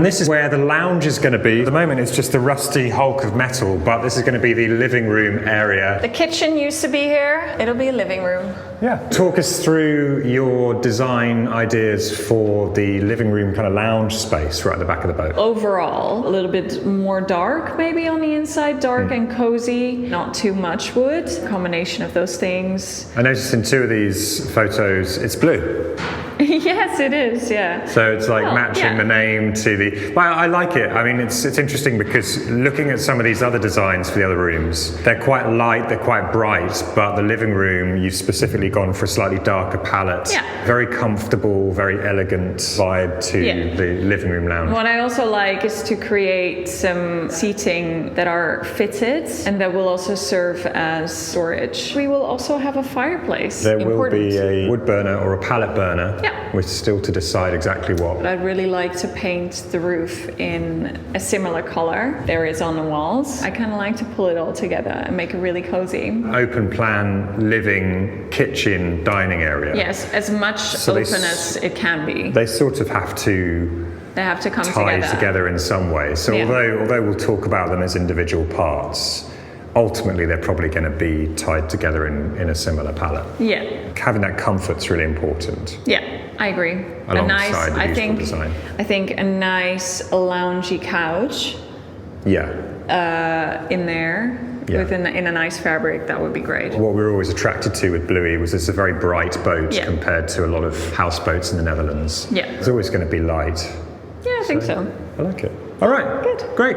And this is where the lounge is going to be. At the moment it's just a rusty hulk of metal, but this is going to be the living room area. The kitchen used to be here. It'll be a living room. Yeah. Talk us through your design ideas for the living room kind of lounge space right at the back of the boat. Overall, a little bit more dark maybe on the inside, dark and cozy, not too much wood. Combination of those things. I noticed in two of these photos it's blue. Yes, it is, yeah. So it's like matching the name to the... Well, I like it. I mean, it's interesting because looking at some of these other designs for the other rooms, they're quite light, they're quite bright, but the living room, you've specifically gone for a slightly darker palette. Yeah. Very comfortable, very elegant vibe to the living room lounge. What I also like is to create some seating that are fitted and that will also serve as storage. We will also have a fireplace. There will be a wood burner or a pallet burner. Yeah. We're still to decide exactly what. I'd really like to paint the roof in a similar color there is on the walls. I kind of like to pull it all together and make it really cozy. Open plan, living, kitchen, dining area. Yes, as much open as it can be. They sort of have to... They have to come together in some way. So although we'll talk about them as individual parts, ultimately they're probably going to be tied together in a similar palette. Yeah. Having that comfort's really important. Yeah, I agree. Alongside the useful design. I think a nice loungy couch. Yeah. In there. Yeah. In a nice fabric, that would be great. What we were always attracted to with Bluey was it's a very bright boat compared to a lot of houseboats in the Netherlands. Yeah. It's always going to be light. Yeah, I think so. I like it. All right. Good. Great.